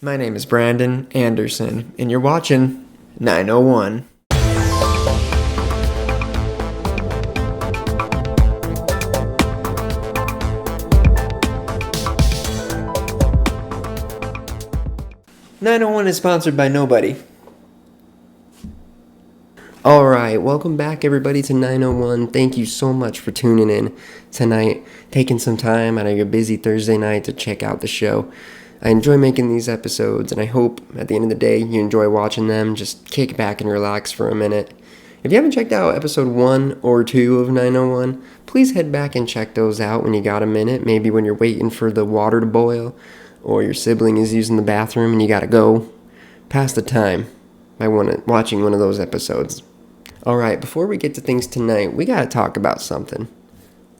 My name is Brandon Anderson, and you're watching 901. "901 is sponsored by nobody. Alright, welcome back everybody to 901. Thank you so much for tuning in tonight, taking some time out of your busy Thursday night to check out the show. I enjoy making these episodes, and I hope at the end of the day you enjoy watching them. Just kick back and relax for a minute. If you haven't checked out episode 1 or 2 of 901, please head back and check those out when you got a minute. Maybe when you're waiting for the water to boil, or your sibling is using the bathroom and you gotta go. Pass the time by watching one of those episodes. Alright, before we get to things tonight, we gotta talk about something.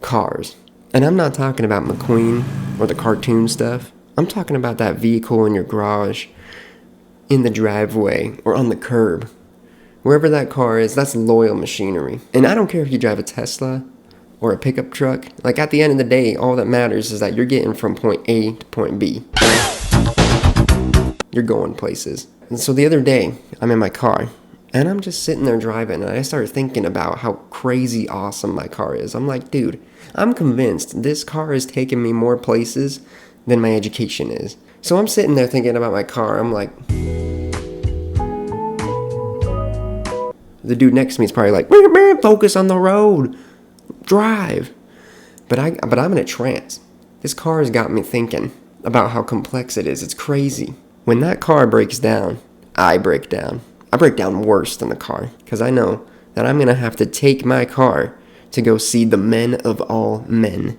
Cars. And I'm not talking about McQueen or the cartoon stuff. I'm talking about that vehicle in your garage, in the driveway, or on the curb. Wherever that car is, that's loyal machinery. And I don't care if you drive a Tesla or a pickup truck. Like, at the end of the day, all that matters is that you're getting from point A to point B. You're going places. And so the other day, I'm in my car, and I'm just sitting there driving, and I started thinking about how crazy awesome my car is. I'm like, dude, I'm convinced this car is taking me more places than my education is. So I'm sitting there thinking about my car. I'm like, the dude next to me is probably like, focus on the road, drive. But I'm in a trance. This car has got me thinking about how complex it is. It's crazy. When that car breaks down, I break down. I break down worse than the car, because I know that I'm gonna have to take my car to go see the men of all men,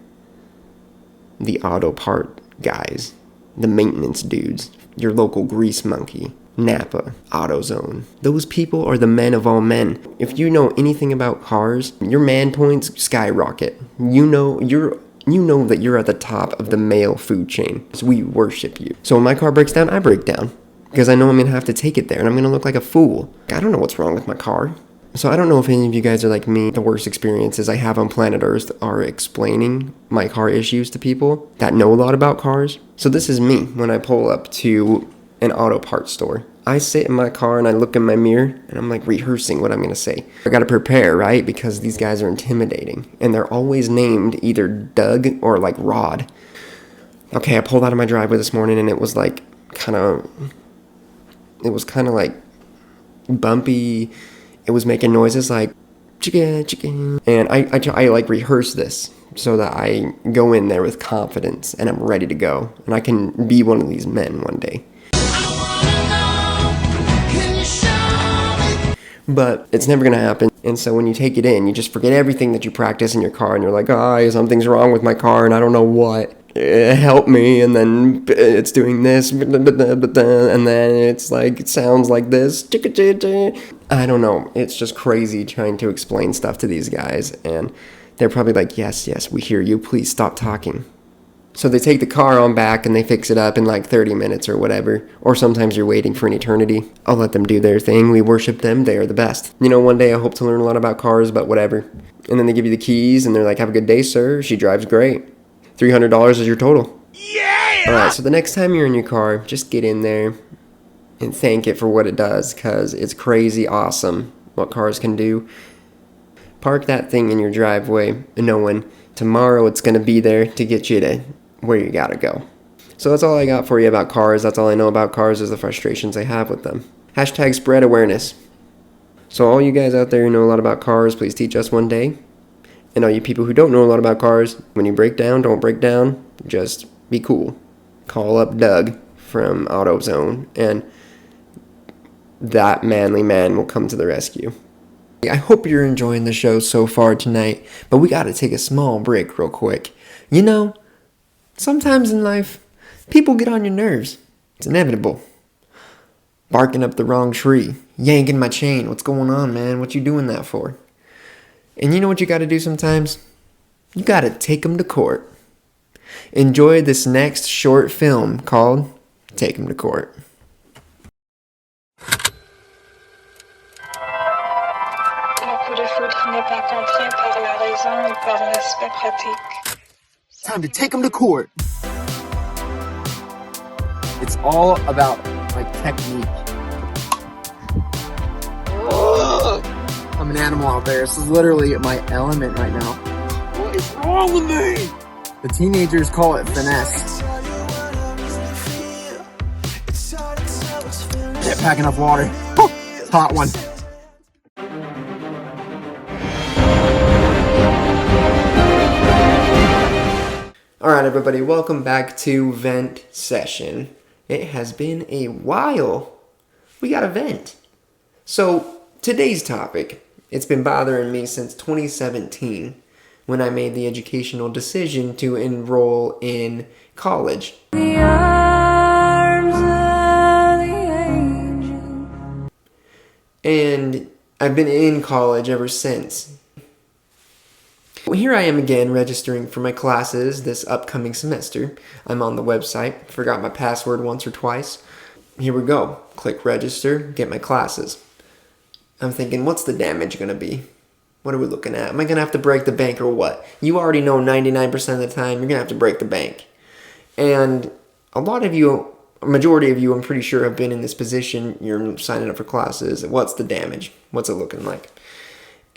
the auto part guys, the maintenance dudes, your local grease monkey, Napa, AutoZone. Those people are the men of all men. If you know anything about cars, your man points skyrocket. You know that you're at the top of the male food chain. So we worship you. So when my car breaks down, I break down, because I know I'm gonna have to take it there and I'm gonna look like a fool. I don't know what's wrong with my car. So I don't know if any of you guys are like me. The worst experiences I have on planet Earth are explaining my car issues to people that know a lot about cars. So this is me when I pull up to an auto parts store. I sit in my car and I look in my mirror and I'm like rehearsing what I'm going to say. I got to prepare, right? Because these guys are intimidating and they're always named either Doug or like Rod. Okay, I pulled out of my driveway this morning and it was kind of like bumpy. It was making noises like chicka chicka, and I like rehearse this so that I go in there with confidence and I'm ready to go and I can be one of these men one day. But it's never gonna happen. And so when you take it in, you just forget everything that you practice in your car and you're like, something's wrong with my car and I don't know what. Help me, and then it's doing this, and then it's like, it sounds like this. I don't know. It's just crazy trying to explain stuff to these guys, and they're probably like, yes, we hear you, please stop talking. So they take the car on back and they fix it up in like 30 minutes or whatever, or sometimes you're waiting for an eternity. I'll let them do their thing. We worship them. They are the best. One day I hope to learn a lot about cars, but whatever. And then they give you the keys and they're like, have a good day, sir. She drives great. $300 is your total. Yeah! Alright, so the next time you're in your car, just get in there and thank it for what it does, because it's crazy awesome what cars can do. Park that thing in your driveway knowing tomorrow it's going to be there to get you to where you gotta go. So that's all I got for you about cars. That's all I know about cars, is the frustrations I have with them. Hashtag spread awareness. So all you guys out there who know a lot about cars, please teach us one day. And all you people who don't know a lot about cars, when you break down, don't break down. Just be cool. Call up Doug from AutoZone, and that manly man will come to the rescue. I hope you're enjoying the show so far tonight, but we gotta take a small break real quick. Sometimes in life, people get on your nerves. It's inevitable. Barking up the wrong tree, yanking my chain. What's going on, man? What you doing that for? And you know what you gotta do sometimes? You gotta take them to court. Enjoy this next short film called Take 'em to Court. Time to take 'em to court. It's all about like technique. I'm an animal out there. This is literally my element right now. What is wrong with me? The teenagers call it finesse. Can't pack enough water. It's a hot one. Alright everybody, welcome back to Vent Session. It has been a while. We got a vent. So, today's topic, it's been bothering me since 2017 when I made the educational decision to enroll in college. And I've been in college ever since. Well, here I am again registering for my classes this upcoming semester. I'm on the website, forgot my password once or twice. Here we go. Click register, get my classes. I'm thinking, what's the damage going to be? What are we looking at? Am I going to have to break the bank or what? You already know 99% of the time you're going to have to break the bank. And a lot of you, a majority of you, I'm pretty sure have been in this position. You're signing up for classes. What's the damage? What's it looking like?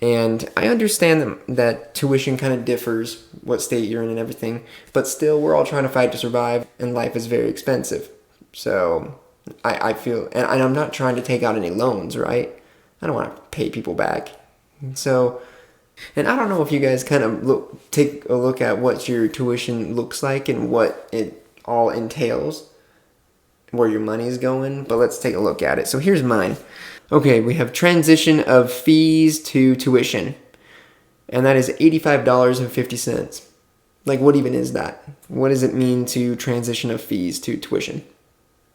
And I understand that tuition kind of differs, what state you're in and everything, but still we're all trying to fight to survive, and life is very expensive. So I feel, and I'm not trying to take out any loans, right? I don't want to pay people back. So, and I don't know if you guys kind of take a look at what your tuition looks like and what it all entails, where your money's going, but let's take a look at it. So here's mine. Okay, we have transition of fees to tuition, and that is $85.50. Like, what even is that? What does it mean to transition of fees to tuition?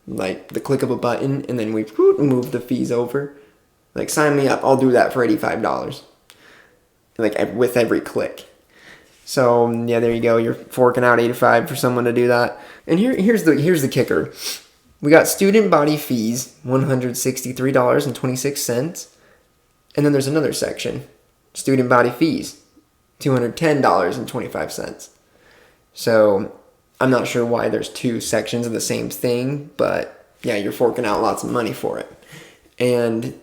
Like, the click of a button, and then we move the fees over? Like, sign me up, I'll do that for $85. Like, with every click. So, yeah, there you go, you're forking out $85 for someone to do that. And here's the kicker. We got student body fees, $163.26. And then there's another section, student body fees, $210.25. So I'm not sure why there's two sections of the same thing, but yeah, you're forking out lots of money for it. And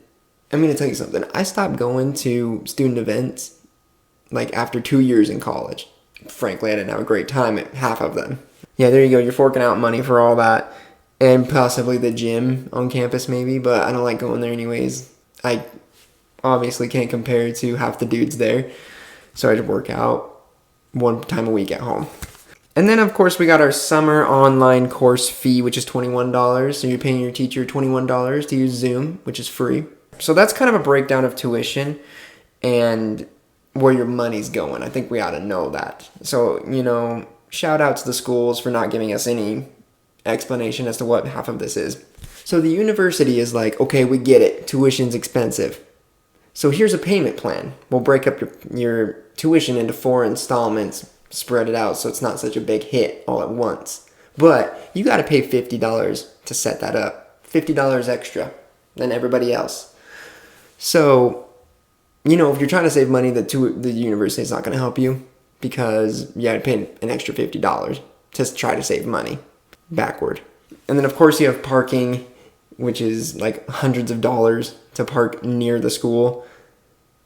I'm going to tell you something. I stopped going to student events like after 2 years in college. Frankly, I didn't have a great time at half of them. Yeah, there you go. You're forking out money for all that. And possibly the gym on campus maybe, but I don't like going there anyways. I obviously can't compare to half the dudes there. So I just work out one time a week at home. And then of course we got our summer online course fee, which is $21. So you're paying your teacher $21 to use Zoom, which is free. So that's kind of a breakdown of tuition and where your money's going. I think we ought to know that. So, shout out to the schools for not giving us any explanation as to what half of this is. So the university is like, okay, we get it. Tuition's expensive. So here's a payment plan. We'll break up your tuition into 4 installments, spread it out so it's not such a big hit all at once. But you got to pay $50 to set that up. $50 extra than everybody else. So, if you're trying to save money, the university is not going to help you because you got to pay an extra $50 to try to save money. Backward. And then of course you have parking, which is like hundreds of dollars to park near the school,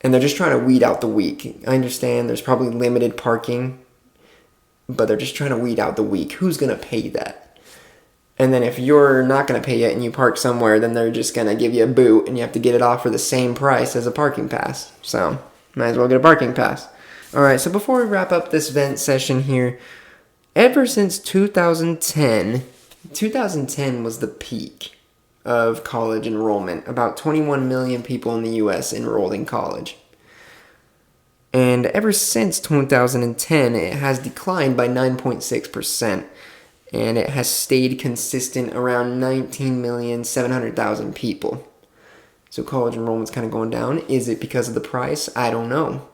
and they're just trying to weed out the weak. I understand there's probably limited parking, but they're just trying to weed out the weak. Who's going to pay that? And then if you're not going to pay it and you park somewhere, then they're just going to give you a boot and you have to get it off for the same price as a parking pass. So might as well get a parking pass. Alright, so before we wrap up this vent session here, ever since 2010 was the peak of college enrollment. About 21 million people in the U.S. enrolled in college. And ever since 2010, it has declined by 9.6%. And it has stayed consistent around 19,700,000 people. So college enrollment's kind of going down. Is it because of the price? I don't know.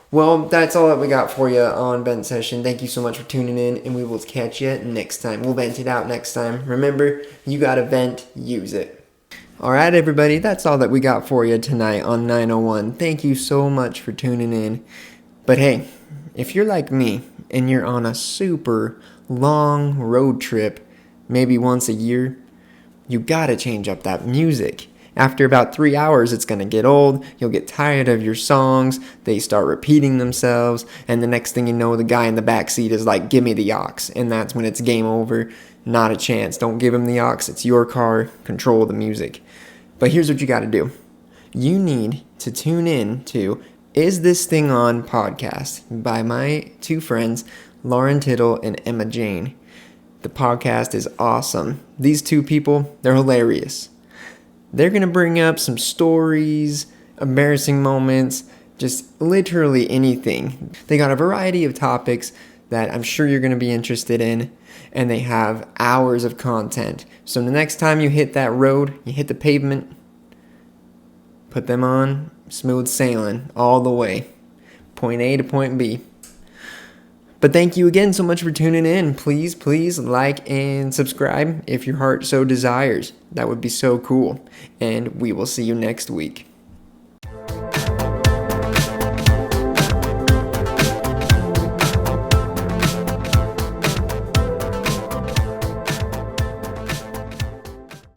Well, that's all that we got for you on Vent Session. Thank you so much for tuning in, and we will catch you next time. We'll vent it out next time. Remember, you got a vent, use it. Alright, everybody, that's all that we got for you tonight on 901. Thank you so much for tuning in. But hey, if you're like me, and you're on a super long road trip maybe once a year. You gotta change up that music. After about 3 hours, it's gonna get old. You'll get tired of your songs. They start repeating themselves. And the next thing you know, the guy in the back seat is like, give me the aux. And that's when it's game over. Not a chance. Don't give him the aux. It's your car. Control the music. But here's what you gotta do. You need to tune in to Is This Thing On podcast by my two friends, Lauren Tittle and Emma Jane. The podcast is awesome. These two people, they're hilarious. They're going to bring up some stories, embarrassing moments, just literally anything. They got a variety of topics that I'm sure you're going to be interested in, and they have hours of content. So the next time you hit that road, you hit the pavement, put them on, smooth sailing all the way. Point A to point B. But thank you again so much for tuning in. Please like and subscribe if your heart so desires. That would be so cool. And we will see you next week.